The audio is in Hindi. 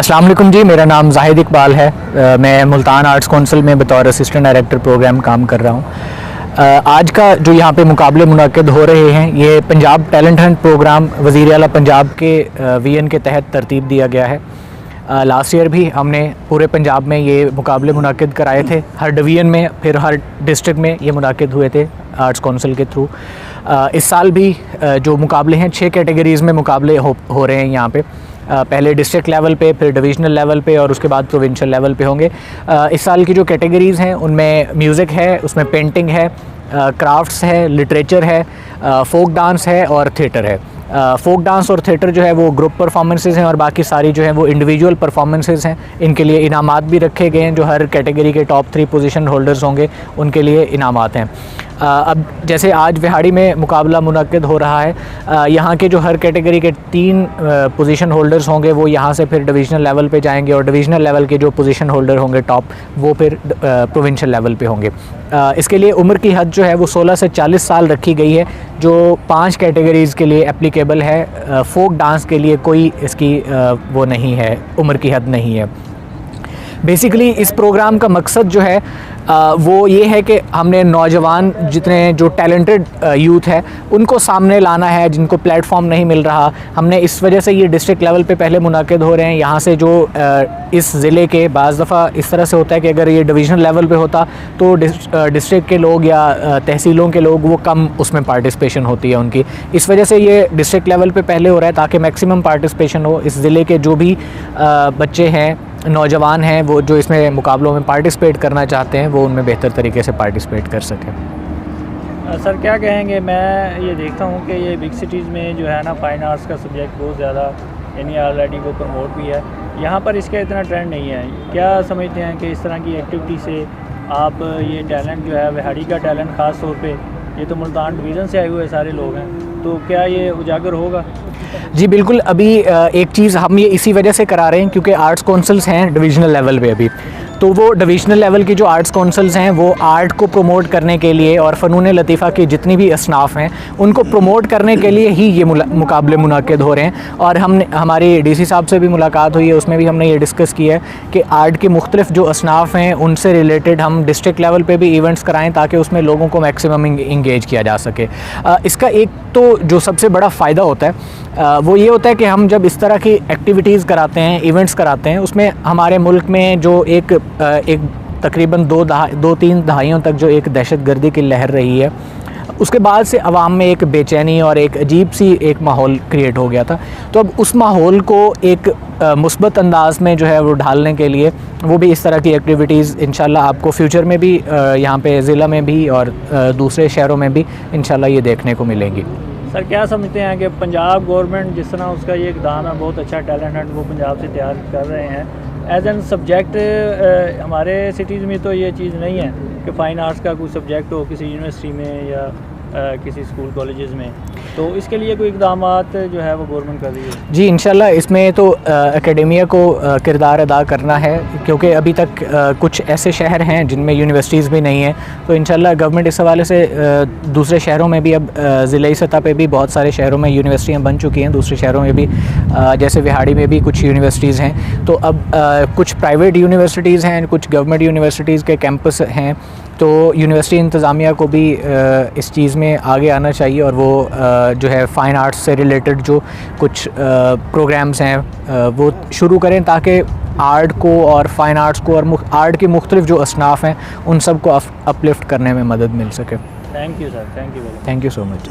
अस्सलाम वालेकुम जी, मेरा नाम जाहिद इकबाल है। मैं मुल्तान आर्ट्स कौंसिल में बतौर असिस्टेंट डायरेक्टर प्रोग्राम काम कर रहा हूँ। आज का जो यहाँ पे मुकाबले मुनक़िद हो रहे हैं, ये पंजाब टैलेंट हंट प्रोग्राम वज़ीर आला पंजाब के वीएन के तहत तरतीब दिया गया है। लास्ट ईयर भी हमने पूरे पंजाब में ये मुकाबले मुनक़िद कराए थे, हर डिवीज़न में, फिर हर डिस्ट्रिक्ट में ये मुनक़िद हुए थे आर्ट्स कौंसिल के थ्रू। इस साल भी जो मुकाबले हैं 6 कैटेगरीज़ में मुकाबले हो रहे हैं यहाँ पे। पहले डिस्ट्रिक्ट लेवल पे, फिर डिवीज़नल लेवल पे और उसके बाद प्रोविंशियल लेवल पे होंगे। इस साल की जो कैटेगरीज़ हैं उनमें म्यूज़िक है, उसमें पेंटिंग है, क्राफ्ट्स है, लिटरेचर है, फोक डांस है और थिएटर है। फोक डांस और थिएटर जो है वो ग्रुप परफॉर्मेंसेस हैं और बाकी सारी जो है वो इंडिविजुअल परफॉर्मेंसेस हैं। इनके लिए इनामात भी रखे गए हैं, जो हर कैटेगरी के टॉप 3 पोजीशन होल्डर्स होंगे उनके लिए इनामात हैं। अब जैसे आज विहाड़ी में मुकाबला मुनक़िद हो रहा है, यहाँ के जो हर कैटेगरी के 3 पोजीशन होल्डर्स होंगे वो यहाँ से फिर डिवीज़नल लेवल पे जाएंगे और डिवीज़नल लेवल के जो पोजीशन होल्डर होंगे टॉप, वो फिर प्रोविंशियल लेवल पे होंगे। इसके लिए उम्र की हद जो है वो 16 से 40 साल रखी गई है, जो 5 कैटेगरीज़ के लिए एप्लीकेबल है। फोक डांस के लिए कोई इसकी वो नहीं है, उम्र की हद नहीं है। बेसिकली इस प्रोग्राम का मकसद जो है वो ये है कि हमने नौजवान जितने जो टैलेंटेड यूथ है उनको सामने लाना है, जिनको प्लेटफॉर्म नहीं मिल रहा। हमने इस वजह से ये डिस्ट्रिक्ट लेवल पे पहले मुनक़िद हो रहे हैं। यहाँ से जो इस ज़िले के बाज़ दफ़ा इस तरह से होता है कि अगर ये डिवीज़नल लेवल पे होता तो डिस्ट्रिक्ट के लोग या तहसीलों के लोग वो कम उसमें पार्टिसिपेशन होती है उनकी। इस वजह से ये डिस्ट्रिक्ट लेवल पे पहले हो रहा है ताकि मैक्सिमम पार्टिसिपेशन हो। इस ज़िले के जो भी बच्चे हैं, नौजवान हैं, वो जो इसमें मुकाबलों में पार्टिसिपेट करना चाहते हैं वो उनमें बेहतर तरीके से पार्टिसिपेट कर सकें। सर क्या कहेंगे, मैं ये देखता हूँ कि ये बिग सिटीज़ में जो है ना फ़ाइन आर्ट्स का सब्जेक्ट बहुत ज़्यादा यानी ऑलरेडी वो प्रमोट भी है, यहाँ पर इसका इतना ट्रेंड नहीं है। क्या समझते हैं कि इस तरह की एक्टिविटी से आप ये टैलेंट जो है विहाड़ी का टैलेंट ख़ास तौर पे, ये तो मुल्तान डिवीज़न से आए हुए सारे लोग हैं, तो क्या ये उजागर होगा? जी बिल्कुल। अभी एक चीज़ हम ये इसी वजह से करा रहे हैं क्योंकि आर्ट्स कौंसिल्स हैं डिवीज़नल लेवल पे अभी, तो वो डिवीज़नल लेवल की जो आर्ट्स कौंसिल्स हैं वो आर्ट को प्रमोट करने के लिए और फ़नून लतीफ़ा की जितनी भी असनाफ़ हैं उनको प्रमोट करने के लिए ही ये मुकाबले मुनक़िद हो रहे हैं। और हमारी डीसी साहब से भी मुलाकात हुई है, उसमें भी हमने ये डिस्कस किया है कि आर्ट की मुख्तलिफ़ जो असनाफ़ हैं उनसे रिलेटेड हम डिस्ट्रिक्ट लेवल पे भी इवेंट्स कराएं ताकि उसमें लोगों को मैक्सिमम इंगेज किया जा सके। इसका एक तो जो सबसे बड़ा फ़ायदा होता है वो ये होता है कि हम जब इस तरह की एक्टिविटीज़ कराते हैं, इवेंट्स कराते हैं, उसमें हमारे मुल्क में जो एक तकरीबन 2-3 दहाइयों तक जो एक दहशतगर्दी की लहर रही है, उसके बाद से अवाम में एक बेचैनी और एक अजीब सी एक माहौल क्रिएट हो गया था। तो अब उस माहौल को एक मुस्बत अंदाज़ में जो है वो ढालने के लिए वो भी इस तरह की एक्टिविटीज़ इंशाल्लाह आपको फ्यूचर में भी यहाँ पे ज़िला में भी और दूसरे शहरों में भी इंशाल्लाह ये देखने को मिलेंगी। सर क्या समझते हैं कि पंजाब गवर्नमेंट जिस तरह उसका ये इक़दाम है, बहुत अच्छा टैलेंट है वो पंजाब से तैयार कर रहे हैं एज एन सब्जेक्ट, हमारे सिटीज़ में तो ये चीज़ नहीं है कि फ़ाइन आर्ट्स का कोई सब्जेक्ट हो किसी यूनिवर्सिटी में या किसी स्कूल कॉलेजेस में, तो इसके लिए कोई इक़दामात जो है वो गवर्नमेंट कर रही है? जी इंशाल्लाह इसमें तो एकेडेमिया को किरदार अदा करना है क्योंकि अभी तक कुछ ऐसे शहर हैं जिनमें यूनिवर्सिटीज़ भी नहीं हैं, तो इंशाल्लाह गवर्नमेंट इस हवाले से दूसरे शहरों में भी अब ज़िले सतह पे भी बहुत सारे शहरों में यूनिवर्सिटियाँ बन चुकी हैं, दूसरे शहरों में भी जैसे विहाड़ी में भी कुछ यूनिवर्सिटीज़ हैं। तो अब कुछ प्राइवेट यूनिवर्सिटीज़ हैं, कुछ गवर्नमेंट यूनिवर्सिटीज़ के कैंपस हैं, तो यूनिवर्सिटी इंतज़ामिया को भी इस चीज़ में आगे आना चाहिए और वो जो है फ़ाइन आर्ट्स से रिलेटेड जो कुछ प्रोग्राम्स हैं वो शुरू करें ताकि आर्ट को और फ़ाइन आर्ट्स को और आर्ट की मुख्तलिफ़ जो असनाफ़ हैं उन सब को अपलिफ्ट करने में मदद मिल सके। Thank you sir, thank you. Thank you so much.